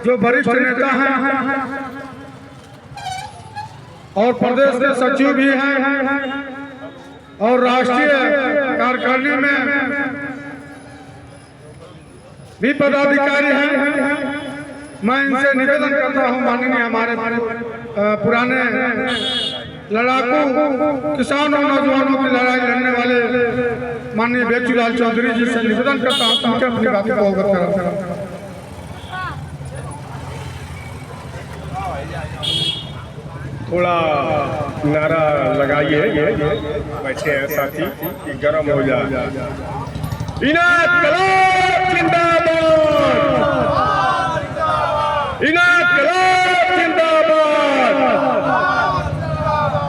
जो वरिष्ठ नेता हैं और प्रदेश के सचिव भी हैं और राष्ट्रीय कार्यकारिणी में भी पदाधिकारी हैं, मैं इनसे निवेदन करता हूं, माननीय हमारे पुराने लड़ाकू किसान और नौजवानों की लड़ाई लड़ने वाले माननीय बेचूलाल चौधरी जी से निवेदन करता हूं कि अपनी बातों को अवगत कराओ। थोड़ा नारा लगाइए, बैठे हैं साथी कि गर्म हो जाए। इनकलाब जिंदाबाद, इनकलाब जिंदाबाद,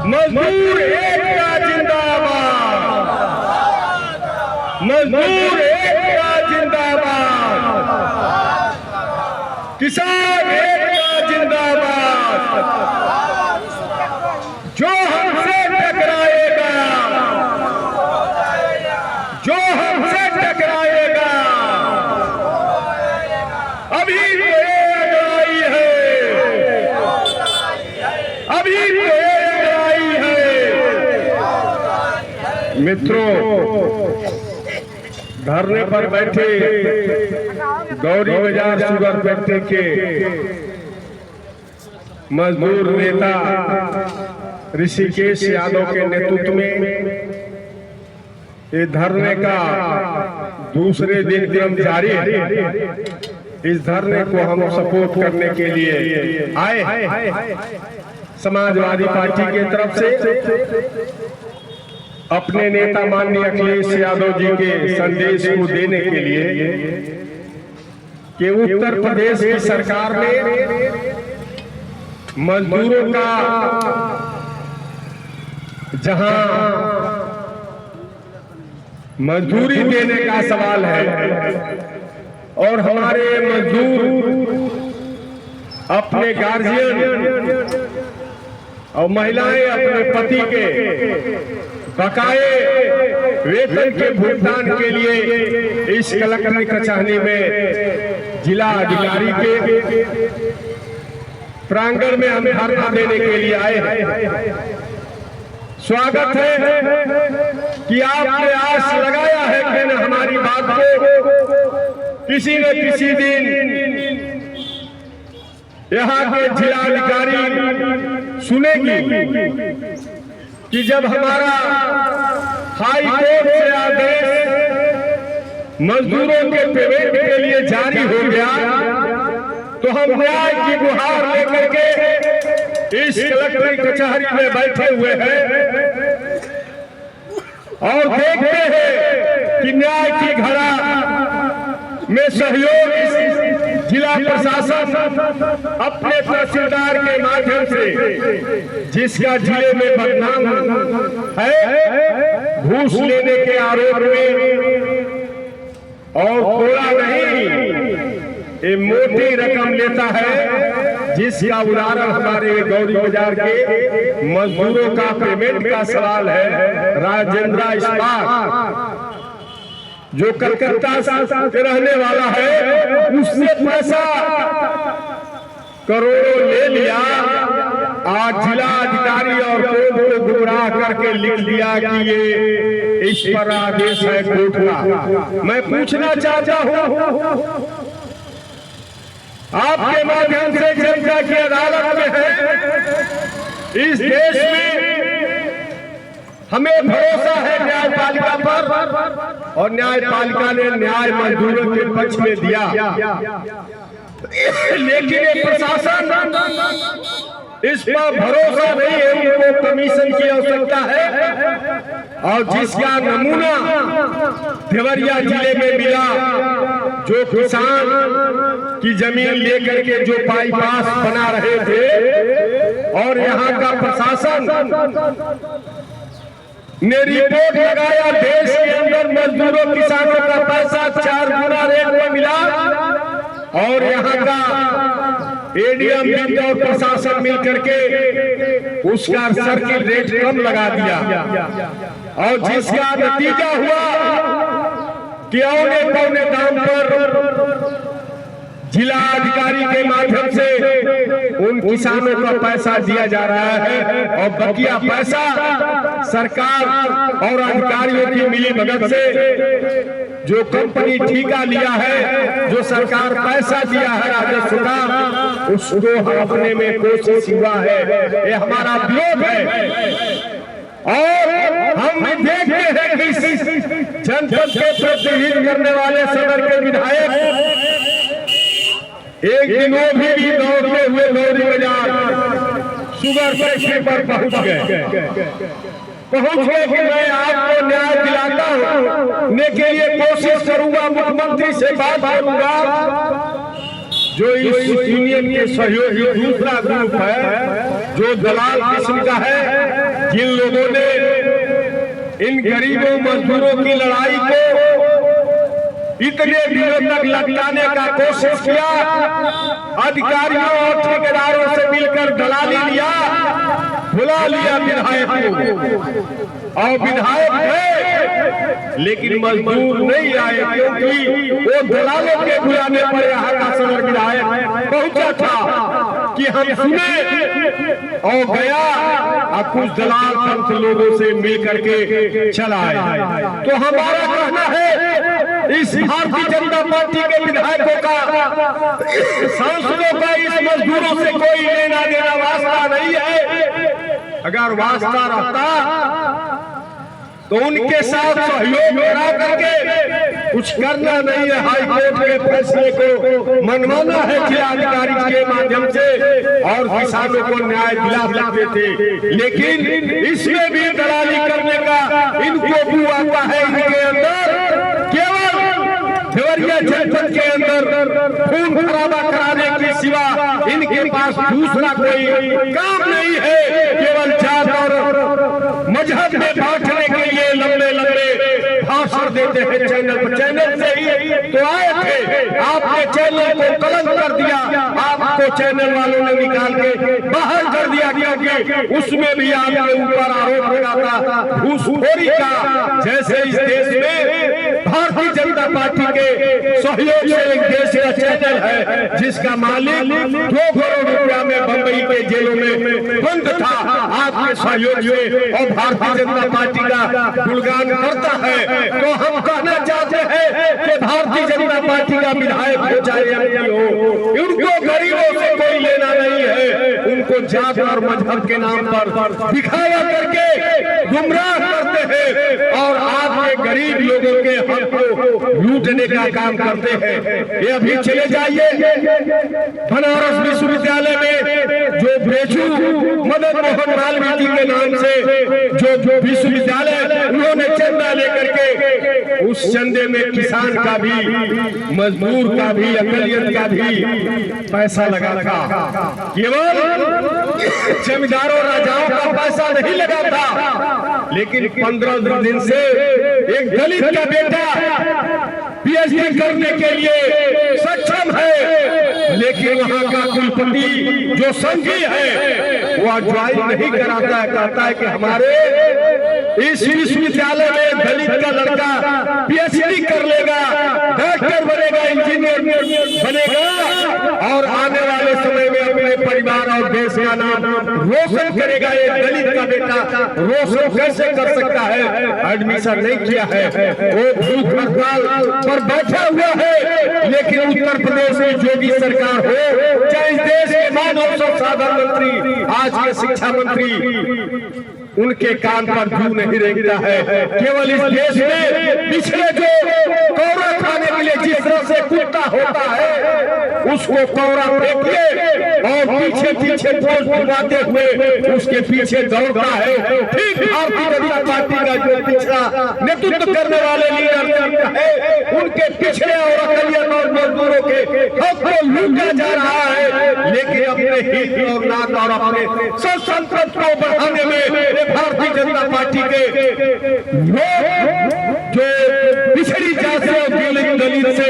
मजदूर एकता जिंदाबाद, मजदूर एकता जिंदाबाद, किसान एकता जिंदाबाद। जो हमसे टकराएगा, जो हमसे टकराएगा, अभी तो ये लड़ाई है, अभी तो ये लड़ाई है। मित्रों, धरने पर बैठे गौरी बाजार शुगर फैक्ट्री के मजदूर नेता ऋषिकेश यादव के नेतृत्व में ये धरने का दूसरे दिन क्रम जारी है। इस धरने को हम सपोर्ट करने के लिए आए। समाजवादी पार्टी की तरफ से अपने नेता माननीय अखिलेश यादव जी के संदेश को देने के लिए कि उत्तर प्रदेश की सरकार ने मजदूरों का जहां मजदूरी देने का सवाल है और हमारे मजदूर अपने गार्जियन और महिलाएं अपने पति के बकाये वेतन के भुगतान के लिए इस कलेक्टर कचहरी में जिला अधिकारी के प्रांगण में हम धरना देने के लिए आए हैं। स्वागत है कि आपने आस लगाया है कि न हमारी बात को किसी न किसी दिन यहाँ के जिलाधिकारी सुनेगी कि जब हमारा हाई कोर्ट से आदेश मजदूरों के पेमेंट के लिए जारी हो गया तो हम न्याय की गुहार लेकर के इस कलेक्टर कचहरी में बैठे हुए हैं और देखते हैं कि न्याय की घड़ा में सहयोग जिला प्रशासन अपने तहसीलदार के माध्यम से, जिसका जिले में बदनाम है घूस लेने के आरोप में, और थोड़ा नहीं ये मोटी रकम लेता है, जिसका उदाहरण हमारे गौरी बाजार के मजदूरों का पेमेंट का सवाल है। राजेंद्र इस्पात जो कलकत्ता से रहने वाला है, उससे पैसा करोड़ों ले लिया, आज जिला अधिकारी और कोर्ट को गुमराह करके लिख दिया कि ये इस पर आदेश है कोर्ट का। मैं पूछना चाहता हूँ आपके माध्यम से जनता की अदालत में है, इस देश में हमें भरोसा है न्यायपालिका पर, और न्यायपालिका ने न्याय मजदूरों के पक्ष में दिया, लेकिन प्रशासन इस पर भरोसा नहीं है, उनको कमीशन की आवश्यकता है। और जिसका नमूना देवरिया जिले में मिला, जो किसान की जमीन लेकर के जो बाईपास बना रहे थे, और यहाँ का प्रशासन ने रिपोर्ट लगाया, देश के अंदर मजदूरों किसानों का पैसा 4 गुना रेट में मिला, और यहाँ का एडीएम और प्रशासन मिलकर के उसका सर्किल रेट कम लगा दिया, और जिसका नतीजा हुआ कि औने पौने दाम पर जिला अधिकारी के माध्यम से उन किसानों का पैसा दिया जा रहा है और बकिया पैसा सरकार और अधिकारियों की मिली भगत से जो कंपनी ठेका लिया है, जो सरकार पैसा दिया है राजस्व का, उसको हड़पने में कोशिश हुआ है। ये हमारा विरोध है और हम भी देखते हैं कि जनपद के प्रतिनिधित्व करने वाले सदर के विधायक एक दिन वो भी दौड़ते हुए गौरी बाजार शुगर फैक्ट्री पर पहुंच गए कि मैं आपको न्याय दिलाता हूं, ने के लिए कोशिश करूंगा, मुख्यमंत्री से बात करूंगा। जो इस यूनियन के सहयोगी दूसरा ग्रुप है जो दलाल किस्म का है, जिन लोगों ने इन गरीबों मजदूरों की लड़ाई को इतने दिनों तक लटकाने का कोशिश किया, अधिकारियों और ठेकेदारों से मिलकर दलाली लिया, बुला लिया विधायक को और विधायक थे लेकिन मजदूर नहीं आए, क्योंकि वो दलालों के बुलाने पर यहाँ का सदर विधायक पहुंचा था कि हम सुने और गया और कुछ दलाल पंथ लोगों से मिल करके चला आया। तो हमारा कहना है इस भारतीय जनता पार्टी के विधायकों का, सांसदों का इस मजदूरों से कोई लेना देना वास्ता नहीं है। अगर वास्ता रहता तो उनके साथ सहयोग करा करके कुछ करना नहीं है। हाईकोर्ट के फैसले को मनवाना है जिलाधिकारी के माध्यम से और किसानों को न्याय दिला सकते थे, लेकिन इसमें भी दलाली करने का इनको भी आता है। इनके अंदर केवल देवरिया जनपद के अंदर खून खराबा कराने के सिवा इनके पास दूसरा कोई काम नहीं है। केवल जात और मजहब में बांटने के लिए लंबे लंबे भाषण देते हैं चैनल पर। चैनल से ही तो आए थे, आपने चैनल को कलंक कर दिया, आपको चैनल वालों ने निकाल के बाहर कर दिया, क्योंकि उसमें भी आपके ऊपर आरोप लगा था घूसखोरी का। जैसे इस देश में भारतीय जनता पार्टी के सहयोग से एक देश का चैनल है जिसका मालिक 2 करोड़ रुपया में बंबई के जेलों में बंद था, आपके सहयोग से और भारतीय जनता पार्टी का गुणगान करता है। तो हम कहना चाहते हैं कि भारतीय जनता पार्टी का विधायक हो चाहे एमपी हो, उनको गरीबों से कोई लेना नहीं है। उनको जात और मजहब के नाम पर दिखावा करके गुमराह करते हैं और आपके गरीब लोगों के हक को लूटने का काम करते हैं। ये अभी चले जाइए बनारस विश्वविद्यालय में जो बेचू मदन मोहन मालवीय के नाम से जो विश्वविद्यालय उन्होंने चंदा लेकर के उस चंदे में किसान का भी, मजदूर का भी, अकलियत का भी पैसा लगा था। केवल जमींदारों राजाओं का पैसा नहीं लगा था, लेकिन 15 दिन से एक दलित का बेटा पीएचडी करने के लिए सक्षम है, लेकिन वहां का कुलपति जो संघी है वो ज्वाइन नहीं कराता है। कहता है कि हमारे इस विश्वविद्यालय में दलित का लड़का पीएचडी कर लेगा, डॉक्टर बनेगा, इंजीनियर बनेगा और आने वाले समय में अपने परिवार और देश का नाम रोशन करेगा। ये दलित का बेटा रोशन कैसे कर सकता है? एडमिशन नहीं किया है, वो भूख हड़ताल पर बैठा हुआ है। लेकिन उत्तर प्रदेश में योगी सरकार हो चाहे इस देश के मानव संसाधन मंत्री, आज के शिक्षा मंत्री, उनके कान पर जू नहीं रेंगता है। केवल इस देश में पिछले जो कौरा खाने के लिए जिस तरह से कुत्ता होता है उसको कौरा फेंकिए और पीछे पीछे पोस्ट फुलाते हुए उसके पीछे दौड़ता है। ठीक भारतीय जनता पार्टी का जो पिछड़ा नेतृत्व करने वाले लीडर है उनके पिछड़े और अकलियत और मजदूरों के हक को लूटा जा रहा है, लेकिन अपने हित और नाक और अपने संपत्ति को बढ़ाने में भारतीय जनता पार्टी के लोग जो पिछड़ी जात से दलित से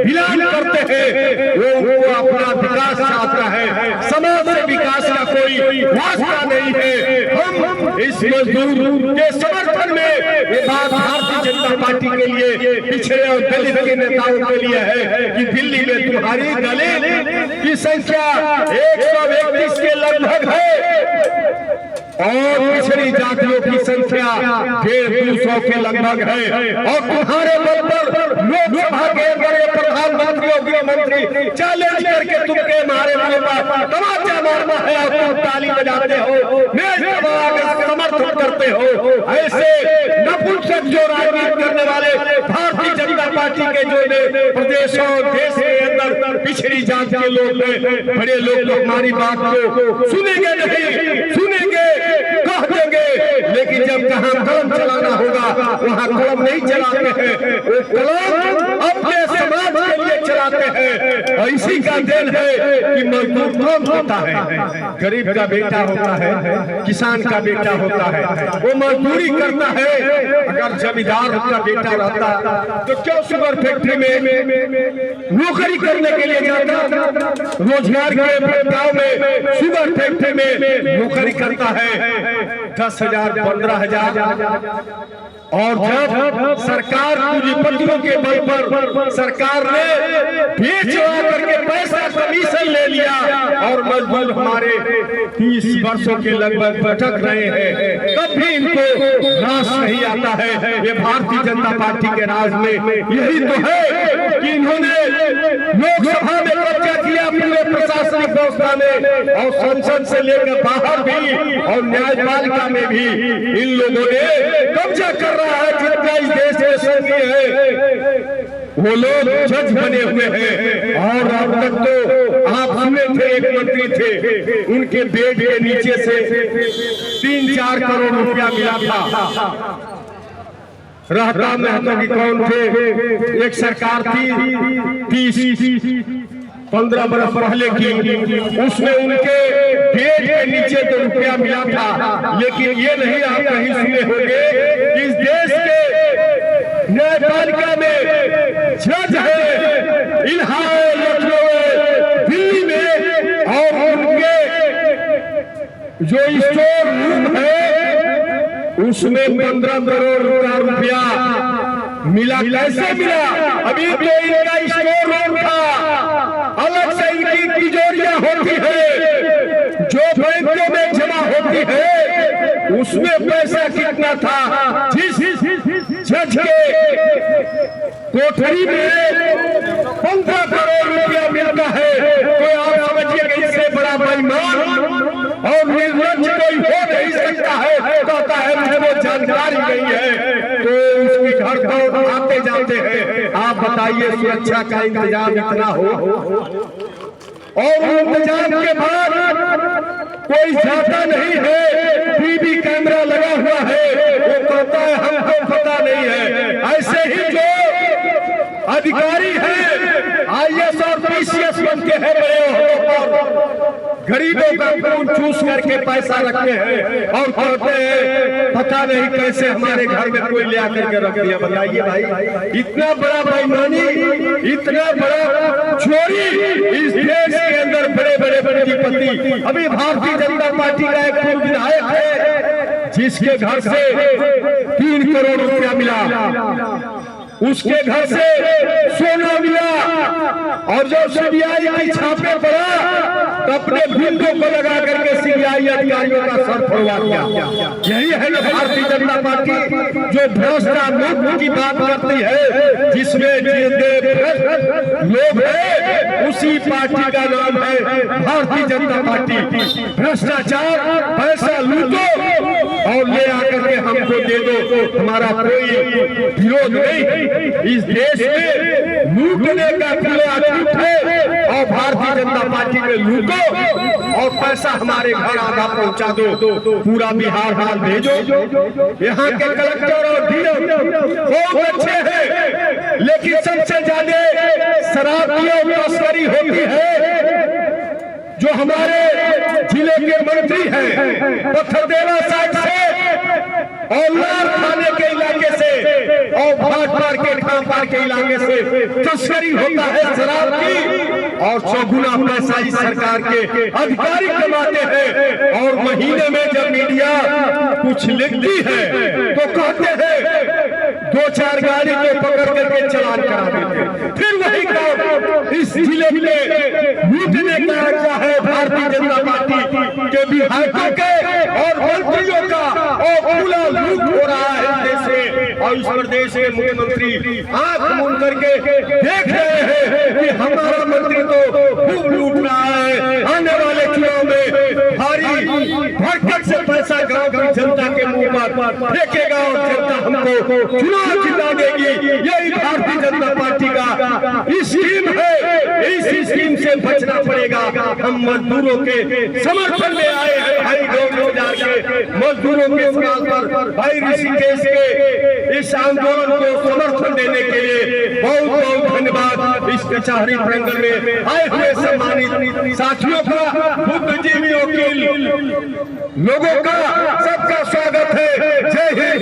बिलोंग करते हैं वो अपना विकास चाहता है, समाज में विकास का कोई वास्ता नहीं है। हम इस मजदूर के समर्थन में ये बात भारतीय जनता पार्टी के लिए, पिछड़े और दलित के नेताओं के लिए है कि दिल्ली में तुम्हारी दलित की संख्या 131 के लगभग है और पिछड़ी जातियों की संख्या 150 के लगभग है, और तुम्हारे बल पर लोकसभा के बड़े प्रधानमंत्री और गृह मंत्री चैलेंज करके तुमके मारे वाले पर तमाचा मारना है और तुम ताली बजाते हो, मेज दबा कर समर्थन करते हो। ऐसे नपुंसक जो राजनीति करने वाले भारतीय जनता पार्टी के जो प्रदेशों देश के अंदर पिछड़ी जाति के लोग हैं, बड़े लोग तो हमारी बात को सुनेंगे नहीं, सुनेंगे कह देंगे, लेकिन जब कहां कलम चलाना होगा वहां कलम नहीं चलाते हैं, वो कलम अपने समाज के लिए चलाते हैं। और इसी का देन है कि मजदूर कौन होता है, गरीब का बेटा होता है, किसान का बेटा होता है, वो मजदूरी करता है। अगर जमींदार का बेटा रहता तो क्यों शुगर फैक्ट्री में नौकरी करने के लिए जाता, रोजगार के गांव में शुगर फैक्ट्री में नौकरी करता है 10,000 15,000। और जब सरकार पूंजीपतियों के बल पर सरकार ने बेचवा करके पैसा कमीशन ले लिया और मजदूर हमारे 30 वर्षों के लगभग भटक रहे हैं, तब भी इनको रास नहीं आता है। ये भारतीय जनता पार्टी के राज में यही तो है कि इन्होंने लोकसभा में कब्जा किया, पूरे प्रशासनिक व्यवस्था में और संसद से लेकर बाहर भी और न्यायपालिका में भी इन लोगों ने कब्जा कर रहा है। जितना इस देश में संघीय है वो लोग जज बने हुए हैं, और अब तक तो आप सुने थे एक मंत्री थे, उनके बेड के नीचे से 3-4 करोड़ रुपया मिला था। रहता महतो की कौन थे, एक सरकार थी 30-15 बरस पहले की, उसमें उनके पेट के नीचे तो रुपया मिला था। लेकिन ये नहीं आप कहीं सुने होंगे कि इस देश के न्यायपालिका में जज है, इलाहाबाद, लखनऊ, दिल्ली में, और उनके जो स्टोर रूम है उसमें 15 करोड़ रुपया मिला। कैसे मिला? अभी तो इनका स्टोर रूम था, अलग से इनकी तिजोरियां होती है जो बैंकों में जमा होती है, उसमें पैसा कितना था। जिस जज के कोठरी में 15 करोड़ रुपया मिलता है, तो आप समझिए कि इससे बड़ा बेईमान और निर्लज्ज कोई हो नहीं सकता है। कहता है मुझे वो जानकारी नहीं है, तो उसकी घर को आते जाते हैं। आप बताइए, सुरक्षा का इंतजाम इतना हो और इंतजाम के बाद कोई जाता नहीं है, टीवी कैमरा लगा हुआ है, वो कहता है हमको पता नहीं है। ऐसे ही जो अधिकारी हैं IAS और PCS बनते हैं बड़े ओहदों पर, गरीबों का खून चूस करके पैसा रखते हैं और कहते हैं पता नहीं कैसे हमारे घर में कोई ले आकर के रख दिया। बताइए भाई, इतना बड़ा बेईमानी, इतना बड़ा चोरी इस देश के अंदर बड़े बड़े पूंजीपति। अभी भारतीय जनता पार्टी का एक पूर्व विधायक है जिसके घर से 3 करोड़ रुपया मिला, उसके घर से सोना मिला, और जो CBI की छापे पड़ा तो अपने बिंदु को लगा करके CBI अधिकारियों का सर फोड़वा दिया। यही है ना भारतीय जनता पार्टी जो भ्रष्टाचार की बात करती है, जिसमें लोग हैं उसी पार्टी का नाम है भारतीय जनता पार्टी। भ्रष्टाचार, पैसा लूटो और ले आकर के हमको दे दो, हमारा कोई विरोध नहीं। इस देश में लूटने का खुला छूट है और भारतीय जनता पार्टी में लूटो और पैसा हमारे घर आधा पहुंचा दो, पूरा बिहार हाल भेजो। यहाँ के कलेक्टर और डीएम बहुत अच्छे हैं, लेकिन सबसे ज्यादा शराब की तस्करी होती है। जो हमारे जिले के मंत्री हैं पत्थरदेवा साइड से और लाल थाने के इलाके से और भाट मार्केट खान पार के इलाके से तस्करी होता है शराब की, और चौगुना पैसा इस सरकार के अधिकारी कमाते हैं। और महीने में जब मीडिया कुछ लिखती है तो कहते हैं 2-4 गाड़ी को पकड़ करके चालान करा देते हैं। फिर वही काम इस जिले में लूटने का चाहे भारतीय जनता पार्टी के विधायकों के और मंत्रियों का और खुला लूट हो रहा है देश में। और इस प्रदेश के मुख्यमंत्री आंख मूंद करके देख रहे हैं कि हमारा मंत्री तो खूब लूट रहा है। आने वाले चुनाव में भारी भरकट से पैसा गांव की जनता के मुंह पर फेंकेगा और जनता हमको चुनाव जिता देगी। यही भारतीय जनता पार्टी का स्कीम है। इस स्कीम से बचना पड़ेगा। हम मजदूरों के समर्थन में आए हैं भाई। 2000 के मजदूरों के सवाल पर भाई ऋषिकेश के इस आंदोलन को समर्थन देने के लिए बहुत बहुत धन्यवाद। इस कचहरी प्रांगण में आए हुए सम्मानित साथियों का, बुद्धिजीवी वकील लोगों का सबका स्वागत है। जय हिंद।